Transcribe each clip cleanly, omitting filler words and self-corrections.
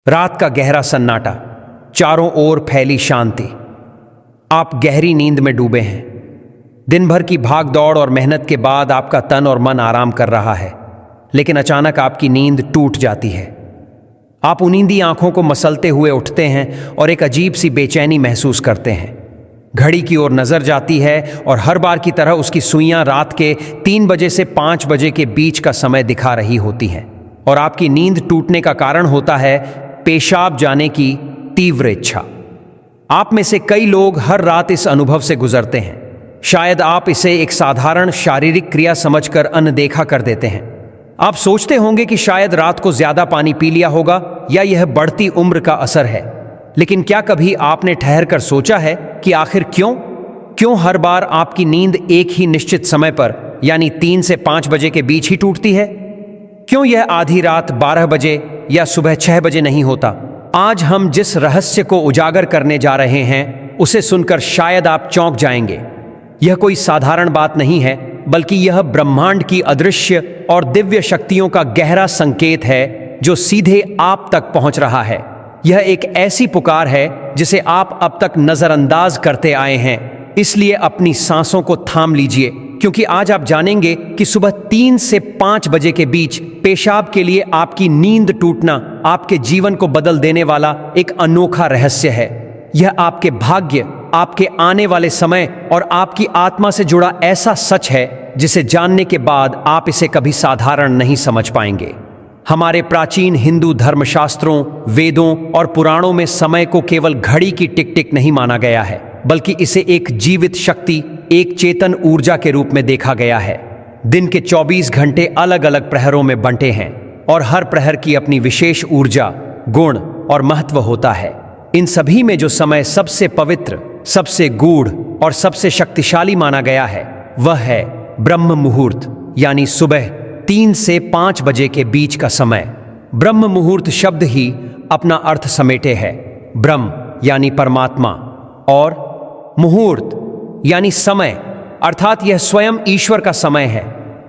रात का गहरा सन्नाटा, चारों ओर फैली शांति। आप गहरी नींद में डूबे हैं। दिन भर की भाग दौड़ और मेहनत के बाद आपका तन और मन आराम कर रहा है, लेकिन अचानक आपकी नींद टूट जाती है। आप उनींदी आंखों को मसलते हुए उठते हैं और एक अजीब सी बेचैनी महसूस करते हैं। घड़ी की ओर नजर जाती है और हर बार की तरह उसकी सुइयां रात के 3 बजे से 5 बजे के बीच का समय दिखा रही होती हैं, और आपकी नींद टूटने का कारण होता है पेशाब जाने की तीव्र इच्छा। आप में से कई लोग हर रात इस अनुभव से गुजरते हैं। शायद आप इसे एक साधारण शारीरिक क्रिया समझकर अनदेखा कर देते हैं। आप सोचते होंगे कि शायद रात को ज्यादा पानी पी लिया होगा या यह बढ़ती उम्र का असर है। लेकिन क्या कभी आपने ठहर कर सोचा है कि आखिर क्यों हर बार आपकी नींद एक ही निश्चित समय पर यानी 3 से 5 बजे के बीच ही टूटती है? क्यों यह आधी रात 12 बजे या सुबह 6 बजे नहीं होता? आज हम जिस रहस्य को उजागर करने जा रहे हैं उसे सुनकर शायद आप चौंक जाएंगे। यह कोई साधारण बात नहीं है, बल्कि यह ब्रह्मांड की अदृश्य और दिव्य शक्तियों का गहरा संकेत है जो सीधे आप तक पहुंच रहा है। यह एक ऐसी पुकार है जिसे आप अब तक नजरअंदाज करते आए हैं। इसलिए अपनी सांसों को थाम लीजिए, क्योंकि आज आप जानेंगे कि सुबह 3 से 5 बजे के बीच पेशाब के लिए आपकी नींद टूटना आपके जीवन को बदल देने वाला एक अनोखा रहस्य है। यह आपके भाग्य, आपके आने वाले समय और आपकी आत्मा से जुड़ा ऐसा सच है जिसे जानने के बाद आप इसे कभी साधारण नहीं समझ पाएंगे। हमारे प्राचीन हिंदू धर्मशास्त्रों, वेदों और पुराणों में समय को केवल घड़ी की टिक टिक नहीं माना गया है, बल्कि इसे एक जीवित शक्ति, एक चेतन ऊर्जा के रूप में देखा गया है। दिन के 24 घंटे अलग अलग प्रहरों में बंटे हैं और हर प्रहर की अपनी विशेष ऊर्जा, गुण और महत्व होता है। इन सभी में जो समय सबसे पवित्र, सबसे गूढ़ और सबसे शक्तिशाली माना गया है वह है ब्रह्म मुहूर्त, यानी सुबह 3 से 5 बजे के बीच का समय। ब्रह्म मुहूर्त शब्द ही अपना अर्थ समेटे है। ब्रह्म यानी परमात्मा और मुहूर्त यानी समय, अर्थात यह स्वयं ईश्वर का समय है।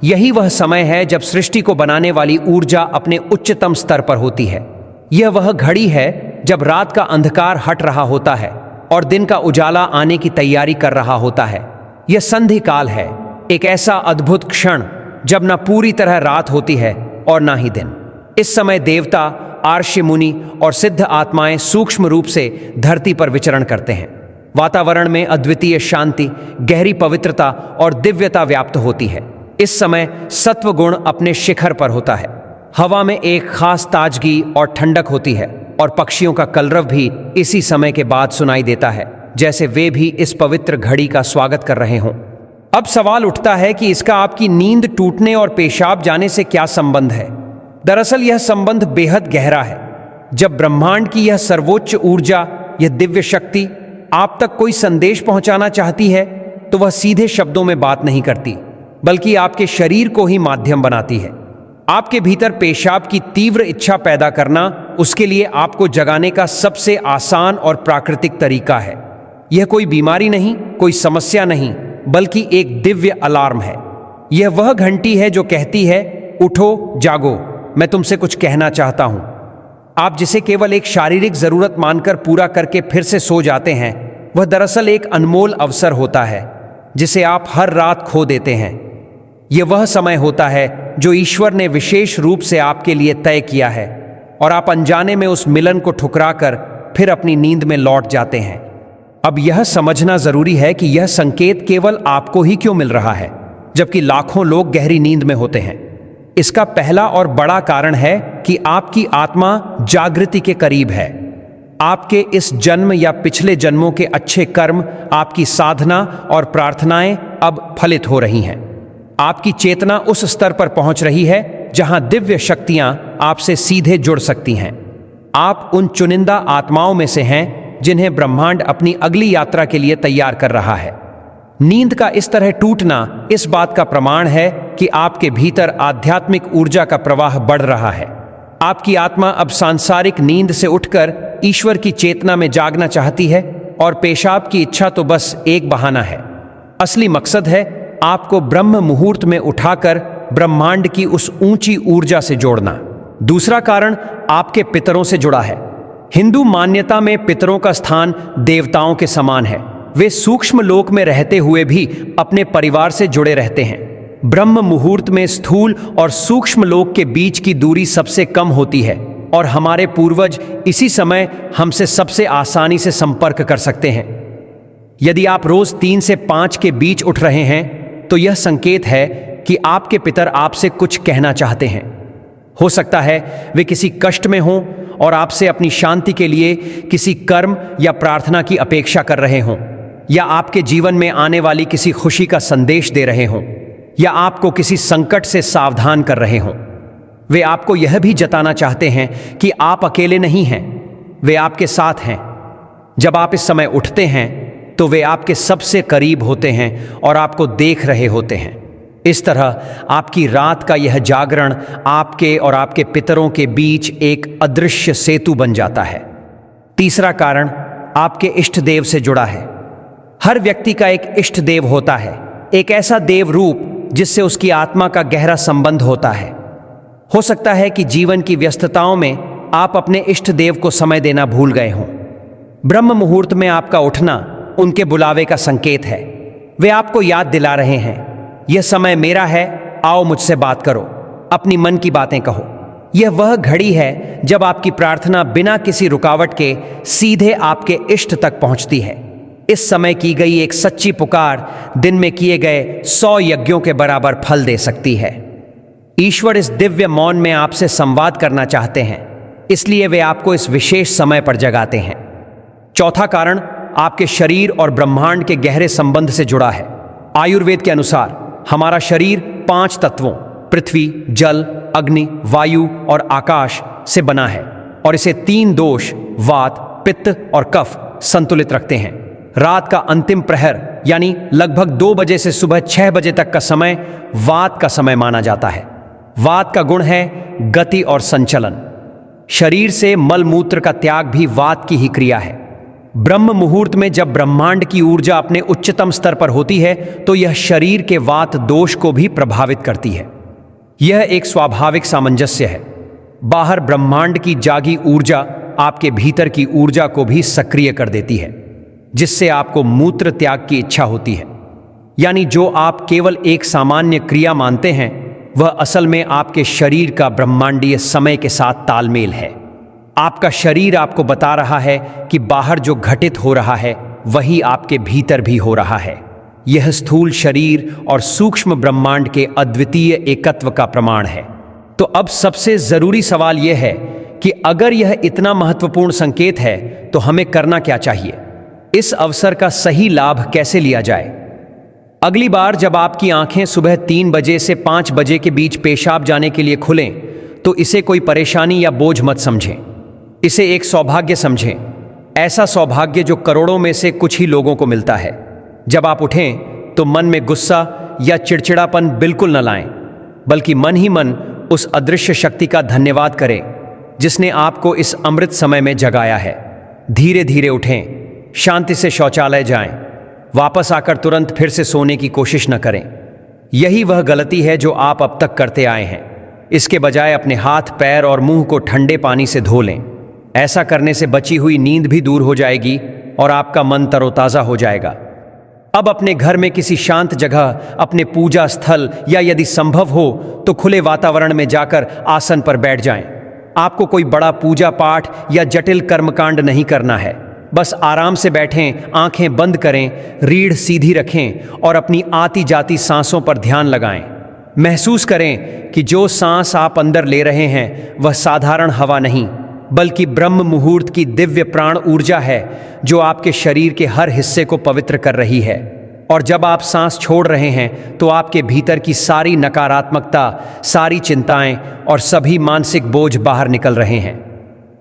यही वह समय है जब सृष्टि को बनाने वाली ऊर्जा अपने उच्चतम स्तर पर होती है। यह वह घड़ी है जब रात का अंधकार हट रहा होता है और दिन का उजाला आने की तैयारी कर रहा होता है। यह संधि काल है, एक ऐसा अद्भुत क्षण जब न पूरी तरह रात होती है और ना ही दिन। इस समय देवता, आर्षि मुनि और सिद्ध आत्माएं सूक्ष्म रूप से धरती पर विचरण करते हैं। वातावरण में अद्वितीय शांति, गहरी पवित्रता और दिव्यता व्याप्त होती है। इस समय सत्व गुण अपने शिखर पर होता है। हवा में एक खास ताजगी और ठंडक होती है और पक्षियों का कलरव भी इसी समय के बाद सुनाई देता है, जैसे वे भी इस पवित्र घड़ी का स्वागत कर रहे हों। अब सवाल उठता है कि इसका आपकी नींद टूटने और पेशाब जाने से क्या संबंध है? दरअसल यह संबंध बेहद गहरा है। जब ब्रह्मांड की यह सर्वोच्च ऊर्जा, यह दिव्य शक्ति आप तक कोई संदेश पहुंचाना चाहती है, तो वह सीधे शब्दों में बात नहीं करती, बल्कि आपके शरीर को ही माध्यम बनाती है। आपके भीतर पेशाब की तीव्र इच्छा पैदा करना उसके लिए आपको जगाने का सबसे आसान और प्राकृतिक तरीका है। यह कोई बीमारी नहीं, कोई समस्या नहीं, बल्कि एक दिव्य अलार्म है। यह वह घंटी है जो कहती है, उठो, जागो, मैं तुमसे कुछ कहना चाहता हूं। आप जिसे केवल एक शारीरिक जरूरत मानकर पूरा करके फिर से सो जाते हैं, वह दरअसल एक अनमोल अवसर होता है जिसे आप हर रात खो देते हैं। यह वह समय होता है जो ईश्वर ने विशेष रूप से आपके लिए तय किया है, और आप अनजाने में उस मिलन को ठुकराकर फिर अपनी नींद में लौट जाते हैं। अब यह समझना जरूरी है कि यह संकेत केवल आपको ही क्यों मिल रहा है, जबकि लाखों लोग गहरी नींद में होते हैं। इसका पहला और बड़ा कारण है कि आपकी आत्मा जागृति के करीब है। आपके इस जन्म या पिछले जन्मों के अच्छे कर्म, आपकी साधना और प्रार्थनाएं अब फलित हो रही हैं। आपकी चेतना उस स्तर पर पहुंच रही है जहां दिव्य शक्तियां आपसे सीधे जुड़ सकती हैं। आप उन चुनिंदा आत्माओं में से हैं जिन्हें ब्रह्मांड अपनी अगली यात्रा के लिए तैयार कर रहा है। नींद का इस तरह टूटना इस बात का प्रमाण है कि आपके भीतर आध्यात्मिक ऊर्जा का प्रवाह बढ़ रहा है। आपकी आत्मा अब सांसारिक नींद से उठकर ईश्वर की चेतना में जागना चाहती है, और पेशाब की इच्छा तो बस एक बहाना है। असली मकसद है आपको ब्रह्म मुहूर्त में उठाकर ब्रह्मांड की उस ऊंची ऊर्जा से जोड़ना। दूसरा कारण आपके पितरों से जुड़ा है। हिंदू मान्यता में पितरों का स्थान देवताओं के समान है। वे सूक्ष्म लोक में रहते हुए भी अपने परिवार से जुड़े रहते हैं। ब्रह्म मुहूर्त में स्थूल और सूक्ष्म लोक के बीच की दूरी सबसे कम होती है और हमारे पूर्वज इसी समय हमसे सबसे आसानी से संपर्क कर सकते हैं। यदि आप रोज 3 से 5 के बीच उठ रहे हैं तो यह संकेत है कि आपके पितर आपसे कुछ कहना चाहते हैं। हो सकता है वे किसी कष्ट में हों और आपसे अपनी शांति के लिए किसी कर्म या प्रार्थना की अपेक्षा कर रहे हों, या आपके जीवन में आने वाली किसी खुशी का संदेश दे रहे हों, या आपको किसी संकट से सावधान कर रहे हों। वे आपको यह भी जताना चाहते हैं कि आप अकेले नहीं हैं, वे आपके साथ हैं। जब आप इस समय उठते हैं तो वे आपके सबसे करीब होते हैं और आपको देख रहे होते हैं। इस तरह आपकी रात का यह जागरण आपके और आपके पितरों के बीच एक अदृश्य सेतु बन जाता है। तीसरा कारण आपके इष्ट देव से जुड़ा है। हर व्यक्ति का एक इष्ट देव होता है, एक ऐसा देव रूप जिससे उसकी आत्मा का गहरा संबंध होता है। हो सकता है कि जीवन की व्यस्तताओं में आप अपने इष्ट देव को समय देना भूल गए हों। ब्रह्म मुहूर्त में आपका उठना उनके बुलावे का संकेत है। वे आपको याद दिला रहे हैं, यह समय मेरा है, आओ मुझसे बात करो, अपनी मन की बातें कहो। यह वह घड़ी है जब आपकी प्रार्थना बिना किसी रुकावट के सीधे आपके इष्ट तक पहुंचती है। इस समय की गई एक सच्ची पुकार दिन में किए गए 100 यज्ञों के बराबर फल दे सकती है। ईश्वर इस दिव्य मौन में आपसे संवाद करना चाहते हैं, इसलिए वे आपको इस विशेष समय पर जगाते हैं। चौथा कारण आपके शरीर और ब्रह्मांड के गहरे संबंध से जुड़ा है। आयुर्वेद के अनुसार हमारा शरीर 5 तत्वों पृथ्वी, जल, अग्नि, वायु और आकाश से बना है और इसे 3 दोष वात, पित्त और कफ संतुलित रखते हैं। रात का अंतिम प्रहर यानी लगभग 2 बजे से सुबह 6 बजे तक का समय वात का समय माना जाता है। वात का गुण है गति और संचलन। शरीर से मल मूत्र का त्याग भी वात की ही क्रिया है। ब्रह्म मुहूर्त में जब ब्रह्मांड की ऊर्जा अपने उच्चतम स्तर पर होती है तो यह शरीर के वात दोष को भी प्रभावित करती है। यह एक स्वाभाविक सामंजस्य है। बाहर ब्रह्मांड की जागी ऊर्जा आपके भीतर की ऊर्जा को भी सक्रिय कर देती है, जिससे आपको मूत्र त्याग की इच्छा होती है। यानी जो आप केवल एक सामान्य क्रिया मानते हैं वह असल में आपके शरीर का ब्रह्मांडीय समय के साथ तालमेल है। आपका शरीर आपको बता रहा है कि बाहर जो घटित हो रहा है वही आपके भीतर भी हो रहा है। यह स्थूल शरीर और सूक्ष्म ब्रह्मांड के अद्वितीय एकत्व का प्रमाण है। तो अब सबसे जरूरी सवाल यह है कि अगर यह इतना महत्वपूर्ण संकेत है तो हमें करना क्या चाहिए? इस अवसर का सही लाभ कैसे लिया जाए? अगली बार जब आपकी आंखें सुबह 3 बजे से 5 बजे के बीच पेशाब जाने के लिए खुलें तो इसे कोई परेशानी या बोझ मत समझें। इसे एक सौभाग्य समझें, ऐसा सौभाग्य जो करोड़ों में से कुछ ही लोगों को मिलता है। जब आप उठें तो मन में गुस्सा या चिड़चिड़ापन बिल्कुल न लाएं, बल्कि मन ही मन उस अदृश्य शक्ति का धन्यवाद करें जिसने आपको इस अमृत समय में जगाया है। धीरे धीरे उठें, शांति से शौचालय जाएं, वापस आकर तुरंत फिर से सोने की कोशिश न करें। यही वह गलती है जो आप अब तक करते आए हैं। इसके बजाय अपने हाथ, पैर और मुंह को ठंडे पानी से धो लें। ऐसा करने से बची हुई नींद भी दूर हो जाएगी और आपका मन तरोताज़ा हो जाएगा। अब अपने घर में किसी शांत जगह, अपने पूजा स्थल या यदि संभव हो तो खुले वातावरण में जाकर आसन पर बैठ जाएं। आपको कोई बड़ा पूजा पाठ या जटिल कर्मकांड नहीं करना है। बस आराम से बैठें, आंखें बंद करें, रीढ़ सीधी रखें और अपनी आती जाती सांसों पर ध्यान लगाएं। महसूस करें कि जो सांस आप अंदर ले रहे हैं वह साधारण हवा नहीं, बल्कि ब्रह्म मुहूर्त की दिव्य प्राण ऊर्जा है जो आपके शरीर के हर हिस्से को पवित्र कर रही है। और जब आप सांस छोड़ रहे हैं तो आपके भीतर की सारी नकारात्मकता, सारी चिंताएं और सभी मानसिक बोझ बाहर निकल रहे हैं।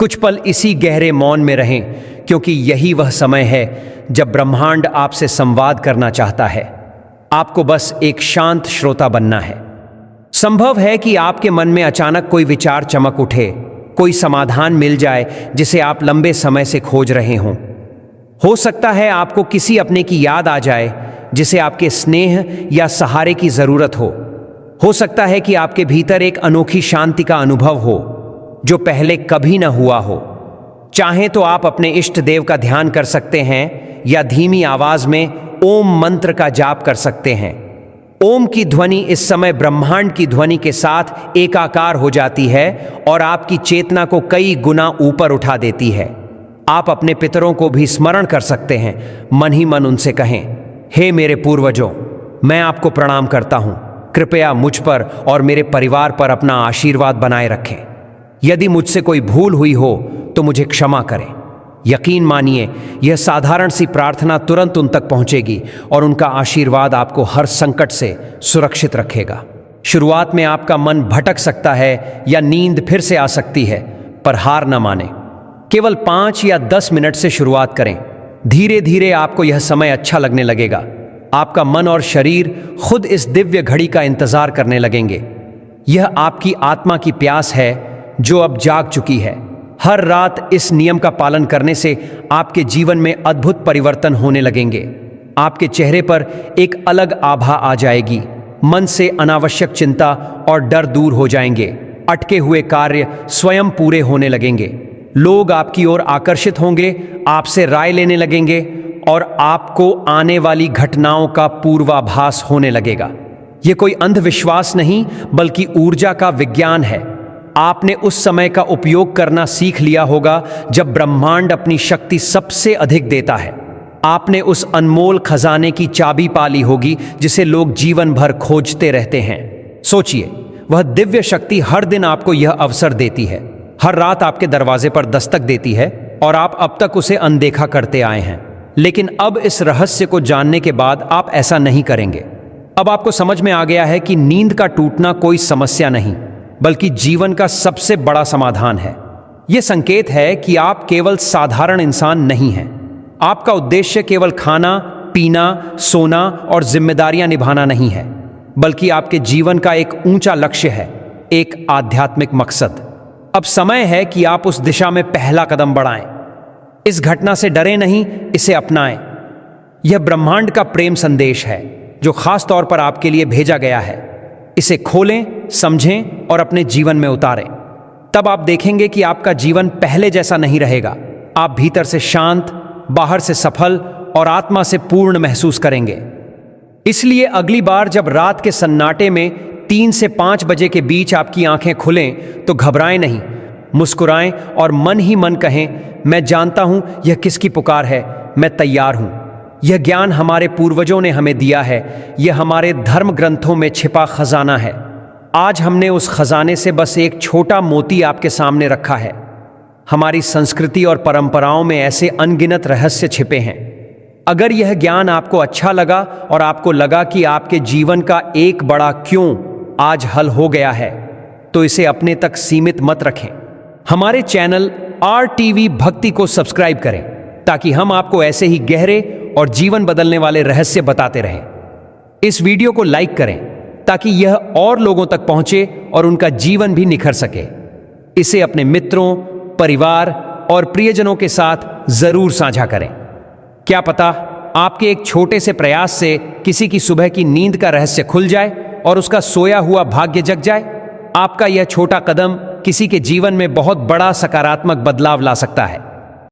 कुछ पल इसी गहरे मौन में रहें, क्योंकि यही वह समय है जब ब्रह्मांड आपसे संवाद करना चाहता है। आपको बस एक शांत श्रोता बनना है। संभव है कि आपके मन में अचानक कोई विचार चमक उठे, कोई समाधान मिल जाए जिसे आप लंबे समय से खोज रहे हों। हो सकता है आपको किसी अपने की याद आ जाए जिसे आपके स्नेह या सहारे की जरूरत हो। हो सकता है कि आपके भीतर एक अनोखी शांति का अनुभव हो जो पहले कभी न हुआ हो। चाहें तो आप अपने इष्ट देव का ध्यान कर सकते हैं या धीमी आवाज में ओम मंत्र का जाप कर सकते हैं। ओम की ध्वनि इस समय ब्रह्मांड की ध्वनि के साथ एकाकार हो जाती है और आपकी चेतना को कई गुना ऊपर उठा देती है। आप अपने पितरों को भी स्मरण कर सकते हैं। मन ही मन उनसे कहें, हे मेरे पूर्वजों, मैं आपको प्रणाम करता हूं। कृपया मुझ पर और मेरे परिवार पर अपना आशीर्वाद बनाए रखें। यदि मुझसे कोई भूल हुई हो तो मुझे क्षमा करें। यकीन मानिए, यह साधारण सी प्रार्थना तुरंत उन तक पहुंचेगी और उनका आशीर्वाद आपको हर संकट से सुरक्षित रखेगा। शुरुआत में आपका मन भटक सकता है या नींद फिर से आ सकती है, पर हार न माने। केवल 5 या 10 मिनट से शुरुआत करें। धीरे धीरे आपको यह समय अच्छा लगने लगेगा। आपका मन और शरीर खुद इस दिव्य घड़ी का इंतजार करने लगेंगे। यह आपकी आत्मा की प्यास है जो अब जाग चुकी है। हर रात इस नियम का पालन करने से आपके जीवन में अद्भुत परिवर्तन होने लगेंगे। आपके चेहरे पर एक अलग आभा आ जाएगी। मन से अनावश्यक चिंता और डर दूर हो जाएंगे। अटके हुए कार्य स्वयं पूरे होने लगेंगे। लोग आपकी ओर आकर्षित होंगे, आपसे राय लेने लगेंगे और आपको आने वाली घटनाओं का पूर्वाभास होने लगेगा। यह कोई अंधविश्वास नहीं, बल्कि ऊर्जा का विज्ञान है। आपने उस समय का उपयोग करना सीख लिया होगा जब ब्रह्मांड अपनी शक्ति सबसे अधिक देता है। आपने उस अनमोल खजाने की चाबी पाली होगी जिसे लोग जीवन भर खोजते रहते हैं। सोचिए, वह दिव्य शक्ति हर दिन आपको यह अवसर देती है, हर रात आपके दरवाजे पर दस्तक देती है और आप अब तक उसे अनदेखा करते आए हैं। लेकिन अब इस रहस्य को जानने के बाद आप ऐसा नहीं करेंगे। अब आपको समझ में आ गया है कि नींद का टूटना कोई समस्या नहीं, बल्कि जीवन का सबसे बड़ा समाधान है। यह संकेत है कि आप केवल साधारण इंसान नहीं हैं। आपका उद्देश्य केवल खाना, पीना, सोना और जिम्मेदारियां निभाना नहीं है, बल्कि आपके जीवन का एक ऊंचा लक्ष्य है, एक आध्यात्मिक मकसद। अब समय है कि आप उस दिशा में पहला कदम बढ़ाएं। इस घटना से डरे नहीं, इसे अपनाएं। यह ब्रह्मांड का प्रेम संदेश है जो खास तौर पर आपके लिए भेजा गया है। इसे खोलें, समझें और अपने जीवन में उतारें। तब आप देखेंगे कि आपका जीवन पहले जैसा नहीं रहेगा। आप भीतर से शांत, बाहर से सफल और आत्मा से पूर्ण महसूस करेंगे। इसलिए अगली बार जब रात के सन्नाटे में 3 से 5 बजे के बीच आपकी आंखें खुलें तो घबराएं नहीं, मुस्कुराएं और मन ही मन कहें, मैं जानता हूं यह किसकी पुकार है, मैं तैयार हूं। यह ज्ञान हमारे पूर्वजों ने हमें दिया है। यह हमारे धर्म ग्रंथों में छिपा खजाना है। आज हमने उस खजाने से बस एक छोटा मोती आपके सामने रखा है। हमारी संस्कृति और परंपराओं में ऐसे अनगिनत रहस्य छिपे हैं। अगर यह ज्ञान आपको अच्छा लगा और आपको लगा कि आपके जीवन का एक बड़ा क्यों आज हल हो गया है, तो इसे अपने तक सीमित मत रखें। हमारे चैनल RTV भक्ति को सब्सक्राइब करें ताकि हम आपको ऐसे ही गहरे और जीवन बदलने वाले रहस्य बताते रहें। इस वीडियो को लाइक करें ताकि यह और लोगों तक पहुंचे और उनका जीवन भी निखर सके। इसे अपने मित्रों, परिवार और प्रियजनों के साथ जरूर साझा करें। क्या पता आपके एक छोटे से प्रयास से किसी की सुबह की नींद का रहस्य खुल जाए और उसका सोया हुआ भाग्य जग जाए। आपका यह छोटा कदम किसी के जीवन में बहुत बड़ा सकारात्मक बदलाव ला सकता है।